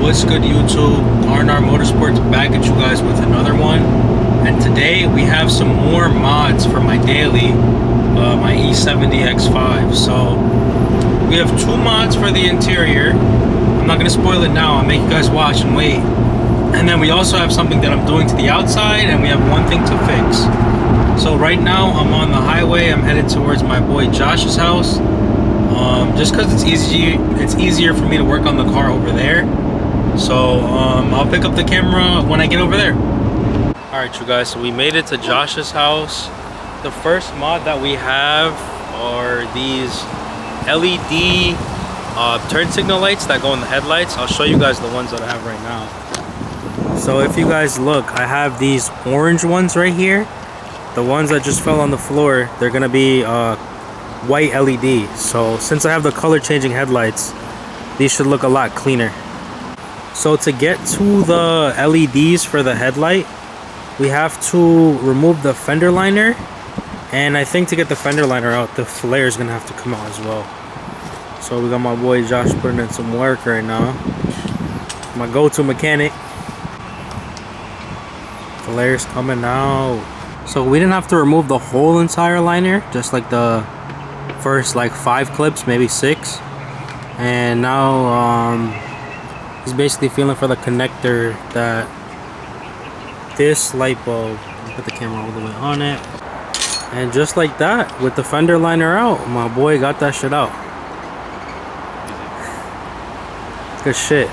What's good, YouTube? R&R Motorsports back at you guys with another one. And today we have some more mods for my daily, my E70 X5. So we have two mods for the interior. I'm not going to spoil it now. I'll make you guys watch and wait. And then we also have something that I'm doing to the outside, and we have one thing to fix. So right now I'm on the highway. I'm headed towards my boy Josh's house. Just because it's easier for me to work on the car over there. So I'll pick up the camera when I get over there. Alright, you guys, so we made it to Josh's house. The first mod that we have are these LED turn signal lights that go in the headlights. I'll show you guys the ones that I have right now. So if you guys look, I have these orange ones right here. The ones that just fell on the floor, they're gonna be white LED. So since I have the color changing headlights, these should look a lot cleaner. So to get to the LEDs for the headlight, we have to remove the fender liner, and I think to get the fender liner out, the flare is gonna have to come out as well. So we got my boy Josh putting in some work right now. My go-to mechanic. Flare's coming out. So we didn't have to remove the whole entire liner, just like the first like 5 clips, maybe 6. And now he's basically feeling for the connector that this light bulb, put the camera all the way on it, and just like that, with the fender liner out, my boy got that shit out. Good shit.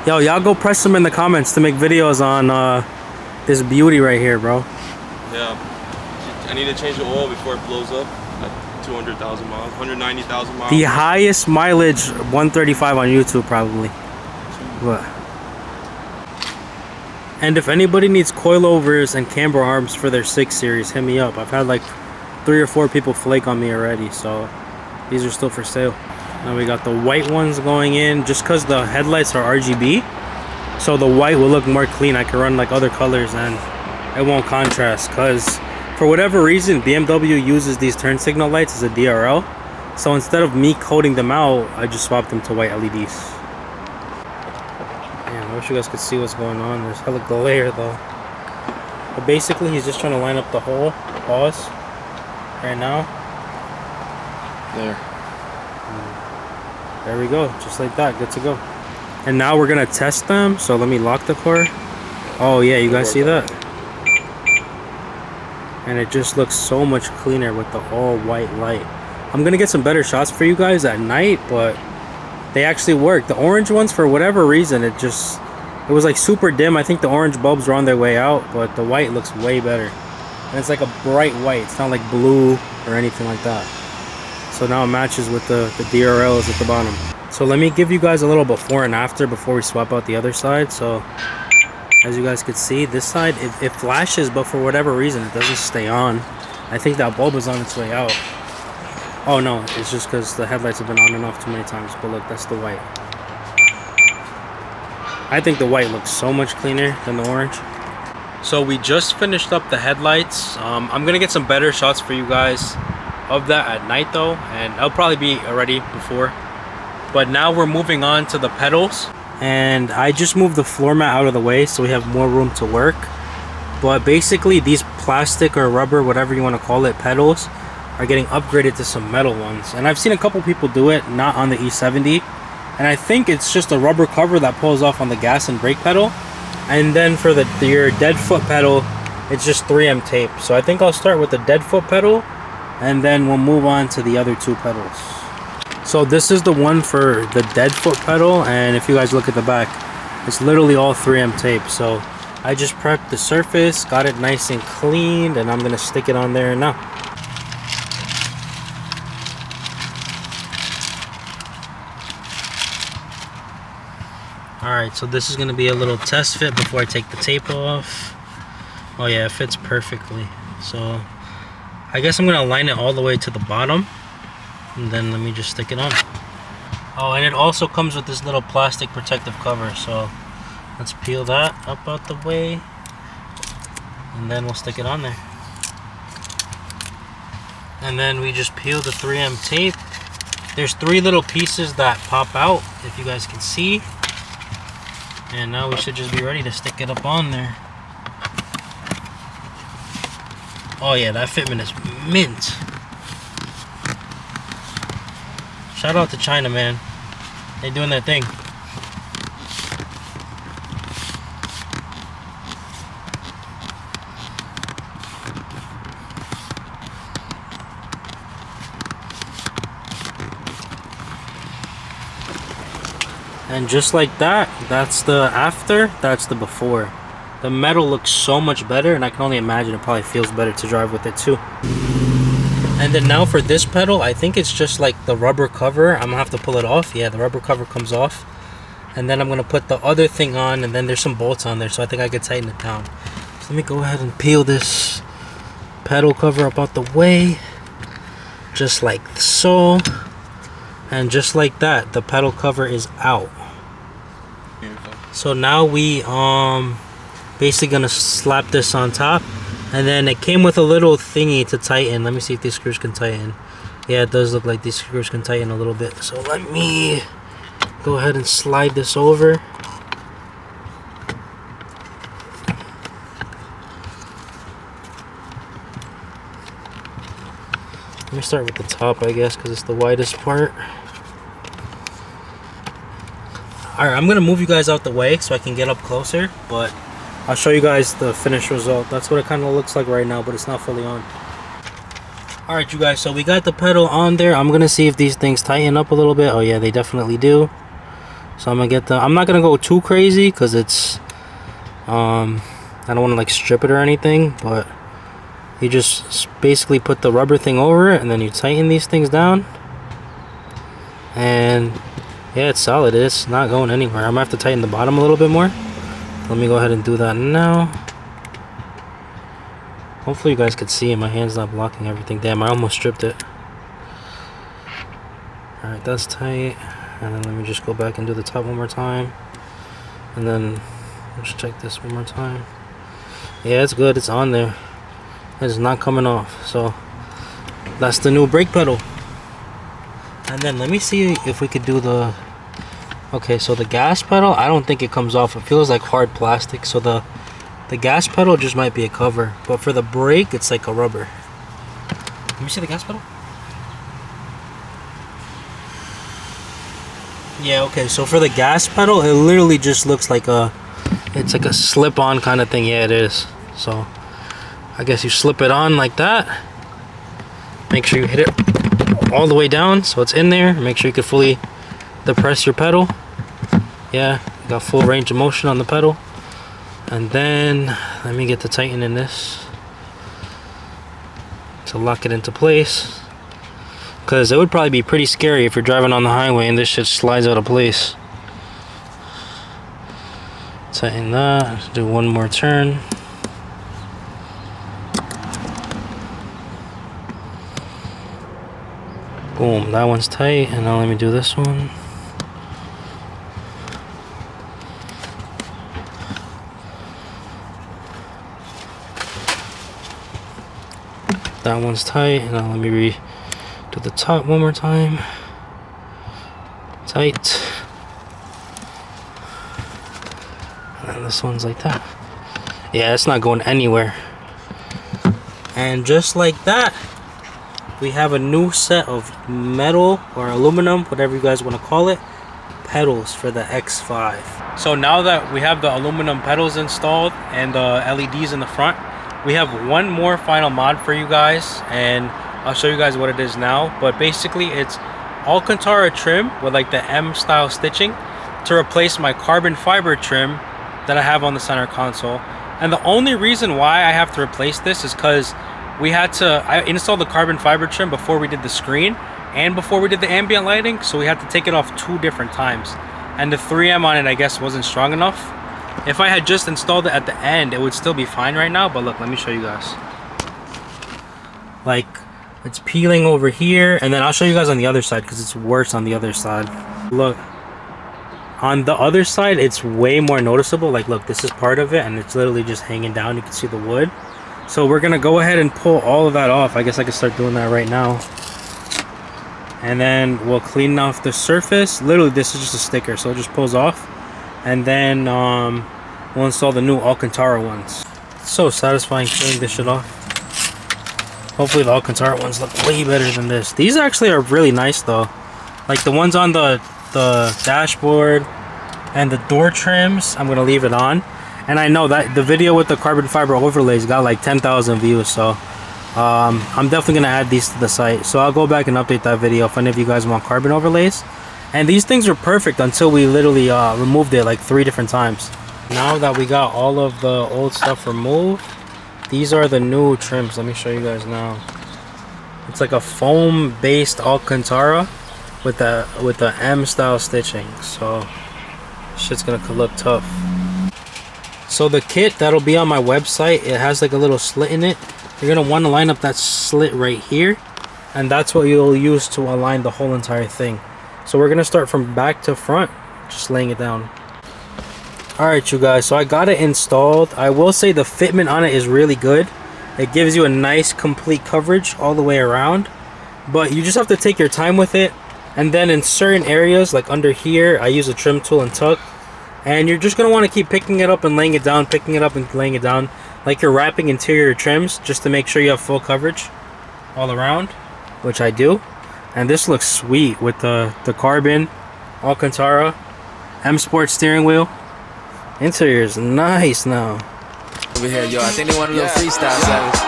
Yo, y'all go press them in the comments to make videos on this beauty right here, bro. Yeah, I need to change the oil before it blows up at 200,000 miles, 190,000 miles. The highest mileage 135 on YouTube probably. What? And if anybody needs coilovers and camber arms for their 6 series, hit me up. I've had like 3 or 4 people flake on me already, so these are still for sale. Now we got the white ones going in, just because the headlights are RGB, so the white will look more clean. I can run like other colors and it won't contrast, because for whatever reason BMW uses these turn signal lights as a DRL. So instead of me coating them out, I just swapped them to white LEDs. Man, I wish you guys could see what's going on. There's hella glare though. But basically he's just trying to line up the hole. Pause. Right now. There. There we go, just like that, good to go. And now we're gonna test them, so let me lock the car. Oh yeah, you guys see that? And it just looks so much cleaner with the all white light. I'm gonna get some better shots for you guys at night, but they actually work. The orange ones, for whatever reason, it was like super dim. I think the orange bulbs were on their way out, but the white looks way better. And it's like a bright white, it's not like blue or anything like that. So now it matches with the DRLs at the bottom. So let me give you guys a little before and after before we swap out the other side. So as you guys can see, this side, it flashes, but for whatever reason, it doesn't stay on. I think that bulb is on its way out. Oh no, it's just because the headlights have been on and off too many times. But look, that's the white. I think the white looks so much cleaner than the orange. So we just finished up the headlights. I'm gonna get some better shots for you guys of that at night though, and I'll probably be ready before. But now we're moving on to the pedals, and I just moved the floor mat out of the way so we have more room to work. But basically these plastic or rubber, whatever you want to call it, pedals are getting upgraded to some metal ones, and I've seen a couple people do it, not on the E70, and I think it's just a rubber cover that pulls off on the gas and brake pedal, and then for your dead foot pedal, it's just 3M tape. So I think I'll start with the dead foot pedal, and then we'll move on to the other 2 pedals. So this is the one for the dead foot pedal, and if you guys look at the back, it's literally all 3M tape. So I just prepped the surface, got it nice and cleaned, and I'm gonna stick it on there now. Alright, so this is gonna be a little test fit before I take the tape off. Oh yeah, it fits perfectly. So I guess I'm gonna line it all the way to the bottom, and then let me just stick it on. Oh, and it also comes with this little plastic protective cover, so let's peel that up out the way, and then we'll stick it on there. And then we just peel the 3M tape There's 3 little pieces that pop out, if you guys can see. And now we should just be ready to stick it up on there. Oh yeah, that fitment is mint. Shout out to China, man. They're doing their thing. And just like that, that's the after, that's the before. The metal looks so much better, and I can only imagine it probably feels better to drive with it too. And then now for this pedal, I think it's just like the rubber cover. I'm gonna have to pull it off. Yeah, the rubber cover comes off. And then I'm gonna put the other thing on, and then there's some bolts on there, so I think I could tighten it down. So let me go ahead and peel this pedal cover up out the way. Just like so. And just like that, the pedal cover is out. So now we basically gonna slap this on top, and then it came with a little thingy to tighten. Let me see if these screws can tighten. Yeah, it does look like these screws can tighten a little bit. So let me go ahead and slide this over. Let me start with the top, I guess, because it's the widest part. Alright, I'm gonna move you guys out the way so I can get up closer, but I'll show you guys the finished result. That's what it kind of looks like right now, but it's not fully on. Alright, you guys, so we got the pedal on there. I'm gonna see if these things tighten up a little bit. Oh yeah, they definitely do. So I'm gonna get the, I'm not gonna go too crazy because it's I don't want to like strip it or anything, but you just basically put the rubber thing over it, and then you tighten these things down, and yeah, it's solid. It's not going anywhere. I'm gonna have to tighten the bottom a little bit more. Let me go ahead and do that now. Hopefully you guys could see it. My hand's not blocking everything. Damn, I almost stripped it. Alright, that's tight. And then let me just go back and do the top one more time. And then let's check this one more time. Yeah, it's good. It's on there. It's not coming off. So that's the new brake pedal. And then let me see if we could do the... Okay, so the gas pedal, I don't think it comes off. It feels like hard plastic. So the gas pedal just might be a cover. But for the brake, it's like a rubber. Let me see the gas pedal. Yeah, okay, so for the gas pedal, it literally just looks like a... It's like a slip-on kind of thing. Yeah, it is. So I guess you slip it on like that. Make sure you hit it all the way down so it's in there. Make sure you can fully depress your pedal. Yeah, you got full range of motion on the pedal. And then let me get to tightening this to lock it into place, because it would probably be pretty scary if you're driving on the highway and this shit slides out of place. Tighten that. Do one more turn. Boom, that one's tight. And now let me do this one. That one's tight. And now let me do the top one more time. Tight. And this one's like that. Yeah, it's not going anywhere. And just like that, we have a new set of metal or aluminum, whatever you guys want to call it, pedals for the X5. So now that we have the aluminum pedals installed and the LEDs in the front, we have one more final mod for you guys, and I'll show you guys what it is now. But basically it's Alcantara trim with like the M style stitching to replace my carbon fiber trim that I have on the center console. And the only reason why I have to replace this is because I installed the carbon fiber trim before we did the screen and before we did the ambient lighting, so we had to take it off 2 different times. And the 3M on it, I guess, wasn't strong enough. If I had just installed it at the end, it would still be fine right now, but look, let me show you guys. Like, it's peeling over here, and then I'll show you guys on the other side because it's worse on the other side. Look, on the other side, it's way more noticeable. Like, look, this is part of it, and it's literally just hanging down. You can see the wood. So we're gonna go ahead and pull all of that off. I guess I can start doing that right now. and then we'll clean off the surface. Literally, this is just a sticker, so it just pulls off. And then we'll install the new Alcantara ones. It's so satisfying peeling this shit off. Hopefully the Alcantara ones look way better than this. These actually are really nice though. Like the ones on the dashboard and the door trims, I'm gonna leave it on. And I know that the video with the carbon fiber overlays got like 10,000 views, so I'm definitely gonna add these to the site. So I'll go back and update that video if any of you guys want carbon overlays. And these things are perfect until we literally removed it like 3 different times. Now that we got all of the old stuff removed, these are the new trims. Let me show you guys now. It's like a foam based Alcantara with the M style stitching, so shit's gonna look tough. So the kit that'll be on my website, it has like a little slit in it. You're gonna want to line up that slit right here, and that's what you'll use to align the whole entire thing. So we're gonna start from back to front, just laying it down. Alright you guys, so I got it installed. I will say the fitment on it is really good. It gives you a nice complete coverage all the way around, but you just have to take your time with it. And then in certain areas, like under here, I use a trim tool and tuck. And you're just going to want to keep picking it up and laying it down, picking it up and laying it down, like you're wrapping interior trims, just to make sure you have full coverage all around, which I do. And this looks sweet with the carbon, Alcantara, M Sport steering wheel. Interior is nice now. Over here, yo, I think they want a little freestyle service.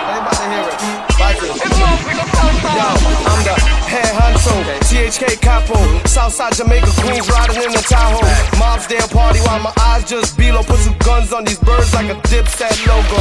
Yo, I'm the head honcho, THK capo, Southside Jamaica Queens riding in the Tahoe. Mom's day party while my eyes just below. Put some guns on these birds like a Dipset logo.